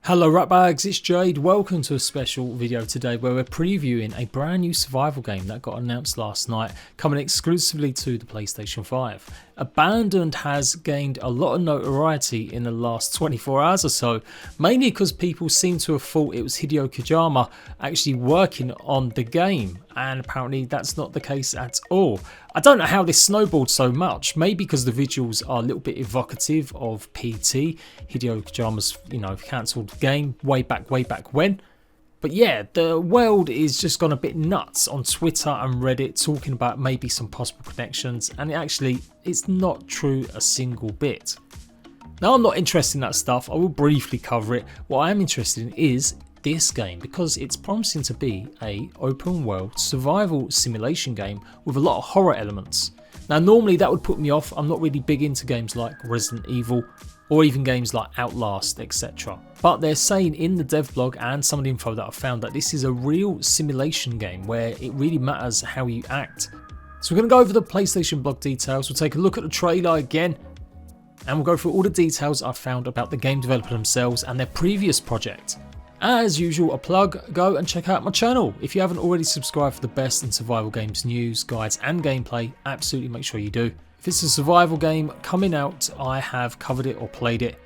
Hello ratbags, it's Jade. Welcome to a special video today where we're previewing a brand new survival game that got announced last night, coming exclusively to the PlayStation 5. Abandoned has gained a lot of notoriety in the last 24 hours or so, mainly because people seem to have thought it was Hideo Kojima actually working on the game, and apparently that's not the case at all. I don't know how this snowballed so much, maybe because the visuals are a little bit evocative of PT, Hideo Kojima's, cancelled game way back when. But yeah, the world is just gone a bit nuts on Twitter and Reddit talking about maybe some possible connections, and it's not true a single bit. Now, I'm not interested in that stuff, I will briefly cover it. What I am interested in is this game, because it's promising to be a open world survival simulation game with a lot of horror elements. Now, normally that would put me off. I'm not really big into games like Resident Evil or even games like Outlast, etc. But they're saying in the dev blog and some of the info that I found that this is a real simulation game where it really matters how you act. So we're going to go over the PlayStation blog details, we'll take a look at the trailer again, and we'll go through all the details I've found about the game developer themselves and their previous project. As usual, a plug, go and check out my channel. If you haven't already subscribed for the best in survival games news, guides and gameplay, absolutely make sure you do. If it's a survival game coming out, I have covered it or played it.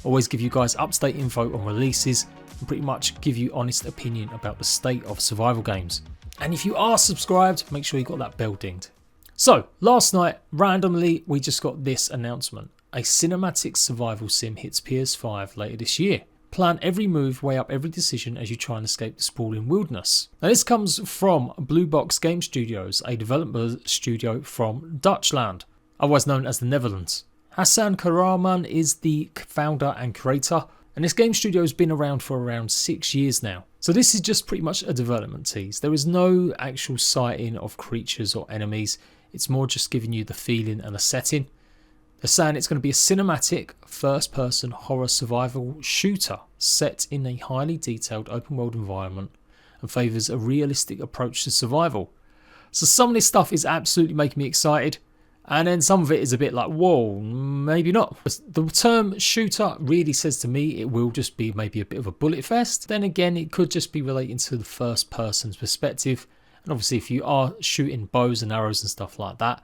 Always give you guys up-to-date info on releases and pretty much give you honest opinion about the state of survival games. And if you are subscribed, make sure you got that bell dinged. So, last night, randomly, we just got this announcement. A cinematic survival sim hits PS5 later this year. Plan every move, weigh up every decision as you try and escape the sprawling wilderness. Now, this comes from Blue Box Game Studios, a development studio from Dutchland, otherwise known as the Netherlands. Hassan Karaman is the founder and creator, and this game studio has been around for around 6 years now. So this is just pretty much a development tease. There is no actual sighting of creatures or enemies, it's more just giving you the feeling and the setting. They're saying it's going to be a cinematic first-person horror survival shooter set in a highly detailed open-world environment and favours a realistic approach to survival. So some of this stuff is absolutely making me excited, and then some of it is a bit like, whoa, maybe not. The term shooter really says to me it will just be maybe a bit of a bullet fest. Then again, it could just be relating to the first person's perspective, and obviously if you are shooting bows and arrows and stuff like that,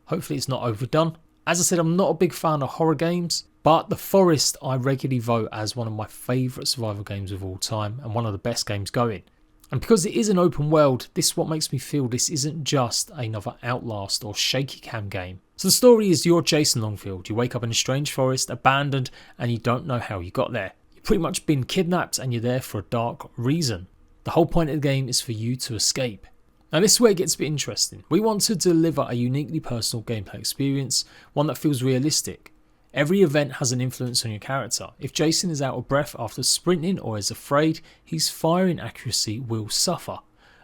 hopefully it's not overdone. As I said, I'm not a big fan of horror games, but The Forest I regularly vote as one of my favourite survival games of all time and one of the best games going. And because it is an open world, this is what makes me feel this isn't just another Outlast or shaky cam game. So the story is you're Jason Longfield. You wake up in a strange forest, abandoned, and you don't know how you got there. You've pretty much been kidnapped and you're there for a dark reason. The whole point of the game is for you to escape. Now this is where it gets a bit interesting. We want to deliver a uniquely personal gameplay experience, one that feels realistic. Every event has an influence on your character. If Jason is out of breath after sprinting or is afraid, his firing accuracy will suffer.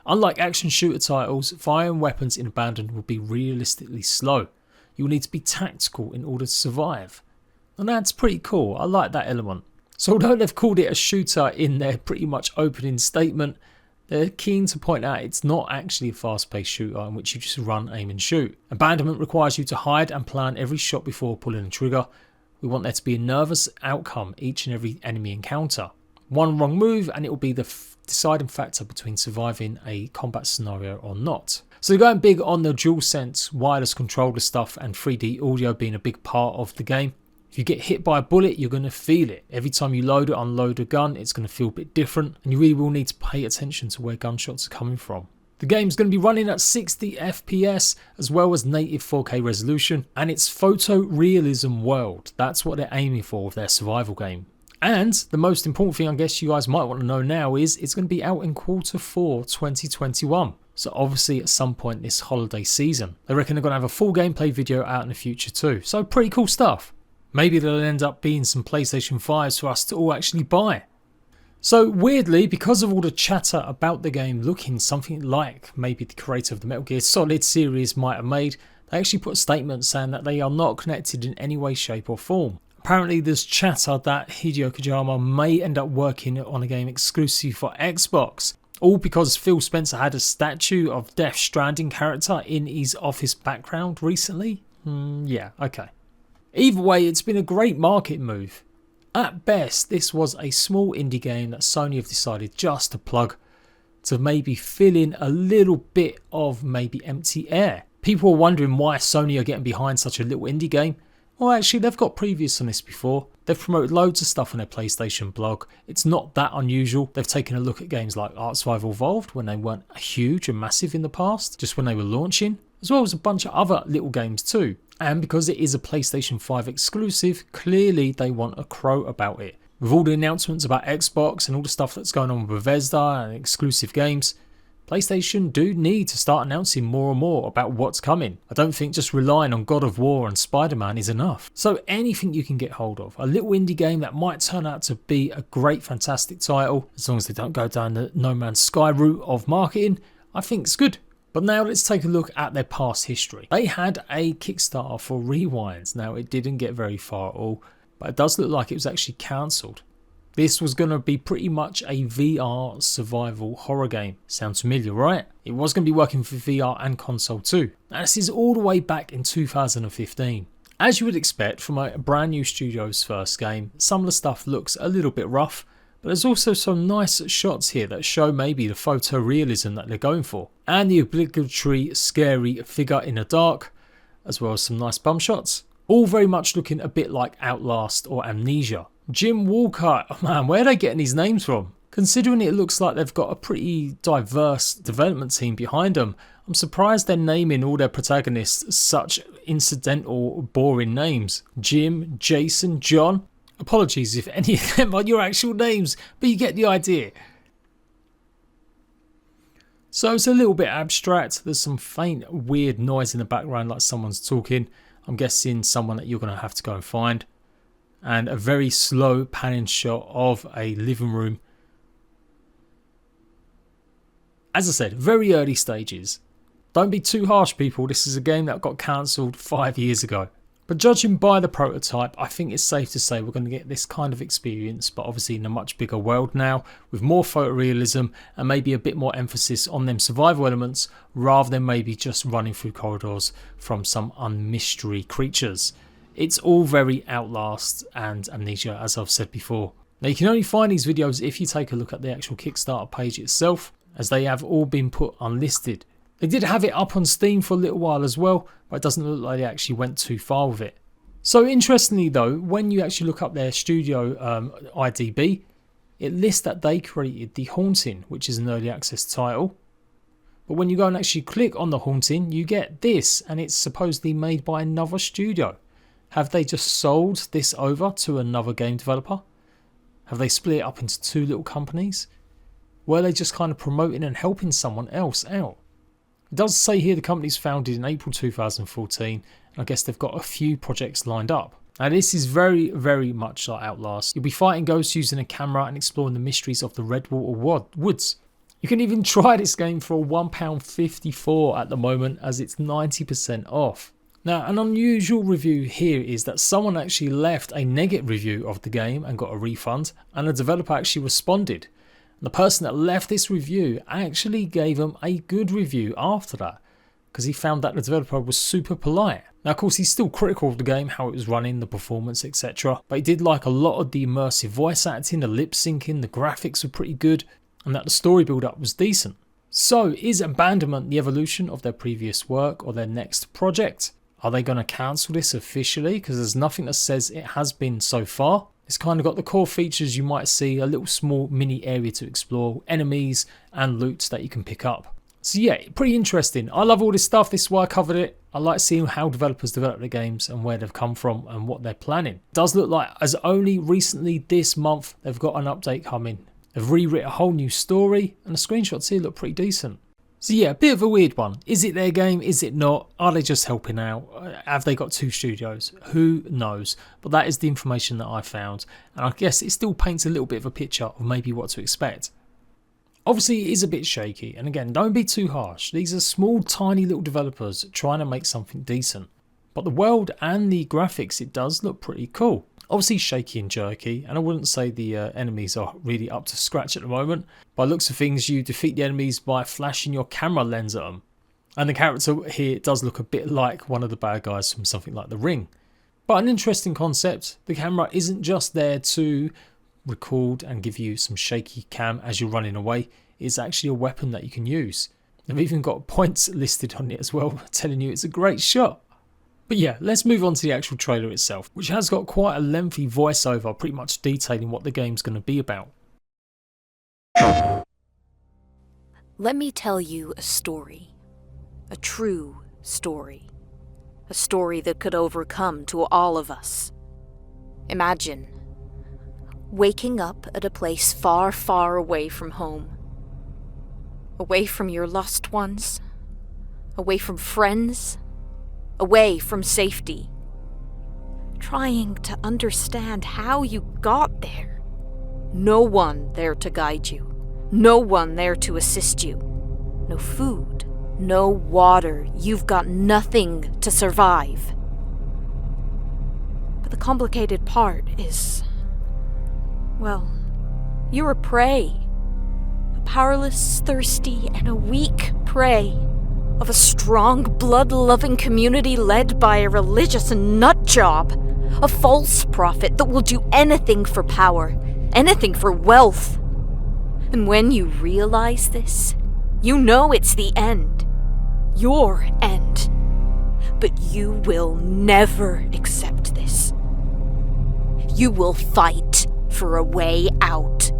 Unlike action shooter titles, firing weapons in Abandoned will be realistically slow. You will need to be tactical in order to survive. And that's pretty cool, I like that element. So although they've called it a shooter in their pretty much opening statement, they're keen to point out it's not actually a fast-paced shooter in which you just run, aim and shoot. Abandonment requires you to hide and plan every shot before pulling the trigger. We want there to be a nervous outcome each and every enemy encounter. One wrong move and it will be the deciding factor between surviving a combat scenario or not. So they're going big on the DualSense wireless controller stuff and 3D audio being a big part of the game. If you get hit by a bullet, you're going to feel it. Every time you load or unload a gun, it's going to feel a bit different, and you really will need to pay attention to where gunshots are coming from. The game's going to be running at 60 FPS as well as native 4K resolution, and it's photorealism world. That's what they're aiming for with their survival game. And the most important thing I guess you guys might want to know now is it's going to be out in Q4 2021. So obviously at some point this holiday season. They reckon they're going to have a full gameplay video out in the future too. So pretty cool stuff. Maybe there'll end up being some PlayStation 5s for us to all actually buy. So weirdly, because of all the chatter about the game looking something like maybe the creator of the Metal Gear Solid series might have made, they actually put a statement saying that they are not connected in any way, shape or form. Apparently there's chatter that Hideo Kojima may end up working on a game exclusive for Xbox. All because Phil Spencer had a statue of Death Stranding character in his office background recently. Yeah, okay. Either way, it's been a great market move. At best, this was a small indie game that Sony have decided just to plug to maybe fill in a little bit of maybe empty air. People are wondering why Sony are getting behind such a little indie game. Well, actually, they've got previous on this before. They've promoted loads of stuff on their PlayStation blog. It's not that unusual. They've taken a look at games like Ark Survival Evolved when they weren't huge and massive in the past, just when they were launching, as well as a bunch of other little games too. And because it is a PlayStation 5 exclusive, clearly they want a crow about it. With all the announcements about Xbox and all the stuff that's going on with Bethesda and exclusive games, PlayStation do need to start announcing more and more about what's coming. I don't think just relying on God of War and Spider-Man is enough. So anything you can get hold of, a little indie game that might turn out to be a great, fantastic title, as long as they don't go down the No Man's Sky route of marketing, I think it's good. But now let's take a look at their past history. They had a Kickstarter for Rewinds. Now it didn't get very far at all, but it does look like it was actually cancelled. This was going to be pretty much a VR survival horror game. Sounds familiar, right? It was going to be working for VR and console too. Now this is all the way back in 2015. As you would expect from a brand new studio's first game, some of the stuff looks a little bit rough, but there's also some nice shots here that show maybe the photorealism that they're going for. And the obligatory scary figure in the dark, as well as some nice bum shots. All very much looking a bit like Outlast or Amnesia. Jim Walker, oh man, where are they getting these names from? Considering it looks like they've got a pretty diverse development team behind them, I'm surprised they're naming all their protagonists such incidental, boring names. Jim, Jason, John. Apologies if any of them are your actual names, but you get the idea. So it's a little bit abstract. There's some faint, weird noise in the background like someone's talking. I'm guessing someone that you're going to have to go and find. And a very slow panning shot of a living room. As I said, very early stages. Don't be too harsh, people. This is a game that got cancelled 5 years ago. But judging by the prototype, I think it's safe to say we're going to get this kind of experience, but obviously in a much bigger world now, with more photorealism and maybe a bit more emphasis on them survival elements, rather than maybe just running through corridors from some unmystery creatures. It's all very Outlast and Amnesia, as I've said before. Now you can only find these videos if you take a look at the actual Kickstarter page itself, as they have all been put unlisted. They did have it up on Steam for a little while as well, but it doesn't look like they actually went too far with it. So interestingly though, when you actually look up their studio IDB, it lists that they created The Haunting, which is an early access title. But when you go and actually click on The Haunting, you get this, and it's supposedly made by another studio. Have they just sold this over to another game developer? Have they split it up into two little companies? Were they just kind of promoting and helping someone else out? It does say here the company's founded in April 2014, and I guess they've got a few projects lined up. Now this is very, very much like Outlast. You'll be fighting ghosts using a camera and exploring the mysteries of the Redwater Woods. You can even try this game for £1.54 at the moment, as it's 90% off. Now an unusual review here is that someone actually left a negative review of the game and got a refund, and the developer actually responded. The person that left this review actually gave them a good review after that, because he found that the developer was super polite. Now of course he's still critical of the game, how it was running, the performance, etc. But he did like a lot of the immersive voice acting, the lip syncing, the graphics were pretty good, and that the story build up was decent. So is Abandonment the evolution of their previous work or their next project? Are they going to cancel this officially? Because there's nothing that says it has been so far. It's kind of got the core features you might see, a little small mini area to explore, enemies and loot that you can pick up. So yeah, pretty interesting. I love all this stuff. This is why I covered it. I like seeing how developers develop their games and where they've come from and what they're planning. It does look like as only recently this month they've got an update coming. They've rewritten a whole new story, and the screenshots here look pretty decent. So yeah, a bit of a weird one. Is it their game? Is it not? Are they just helping out? Have they got two studios? Who knows? But that is the information that I found, and I guess it still paints a little bit of a picture of maybe what to expect. Obviously it is a bit shaky, and again, don't be too harsh. These are small tiny little developers trying to make something decent. But the world and the graphics, it does look pretty cool. Obviously shaky and jerky, and I wouldn't say the enemies are really up to scratch at the moment. By looks of things, you defeat the enemies by flashing your camera lens at them. And the character here does look a bit like one of the bad guys from something like The Ring. But an interesting concept, the camera isn't just there to record and give you some shaky cam as you're running away, it's actually a weapon that you can use. They've even got points listed on it as well, telling you it's a great shot. But yeah, let's move on to the actual trailer itself, which has got quite a lengthy voiceover pretty much detailing what the game's going to be about. Let me tell you a story. A true story. A story that could overcome to all of us. Imagine waking up at a place far, far away from home. Away from your loved ones. Away from friends. Away from safety. Trying to understand how you got there. No one there to guide you. No one there to assist you. No food. No water. You've got nothing to survive. But the complicated part is, well, you're a prey. A powerless, thirsty, and a weak prey of a strong, blood-loving community led by a religious nutjob. A false prophet that will do anything for power, anything for wealth. And when you realize this, you know it's the end. Your end. But you will never accept this. You will fight for a way out.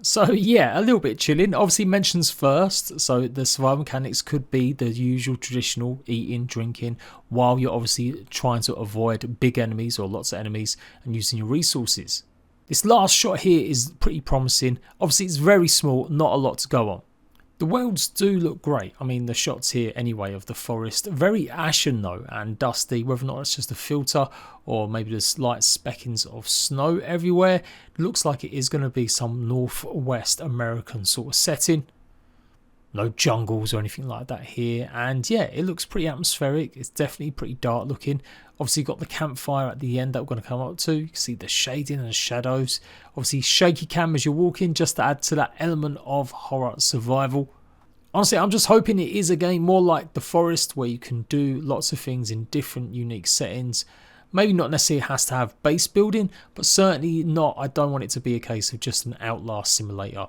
So yeah, a little bit chilling. Obviously mentions first, so the survival mechanics could be the usual traditional eating, drinking, while you're obviously trying to avoid big enemies or lots of enemies and using your resources. This last shot here is pretty promising. Obviously it's very small, not a lot to go on. The worlds do look great. I mean, the shots here anyway of the forest, very ashen though and dusty, whether or not it's just a filter or maybe there's slight speckings of snow everywhere. It looks like it is going to be some Northwest American sort of setting. No jungles or anything like that here, and yeah, it looks pretty atmospheric. It's definitely pretty dark looking. Obviously got the campfire at the end that we're going to come up to. You can see the shading and the shadows. Obviously shaky cam as you're walking, just to add to that element of horror survival. Honestly, I'm just hoping it is a game more like The Forest, where you can do lots of things in different unique settings. Maybe not necessarily has to have base building, but certainly not, I don't want it to be a case of just an Outlast simulator.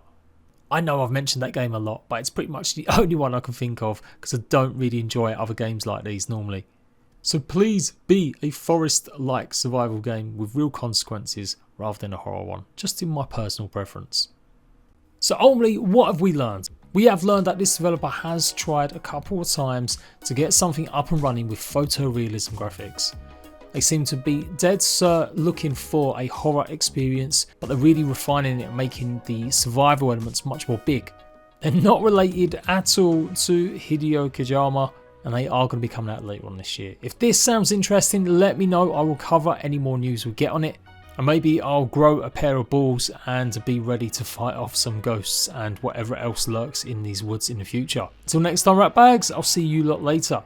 I know I've mentioned that game a lot, but it's pretty much the only one I can think of because I don't really enjoy other games like these normally. So please be a forest-like survival game with real consequences rather than a horror one, just in my personal preference. So ultimately, what have we learned? We have learned that this developer has tried a couple of times to get something up and running with photorealism graphics. They seem to be dead cert looking for a horror experience, but they're really refining it and making the survival elements much more big. They're not related at all to Hideo Kojima, and they are going to be coming out later on this year. If this sounds interesting, let me know. I will cover any more news we get on it. And maybe I'll grow a pair of balls and be ready to fight off some ghosts and whatever else lurks in these woods in the future. Until next time, ratbags, I'll see you lot later.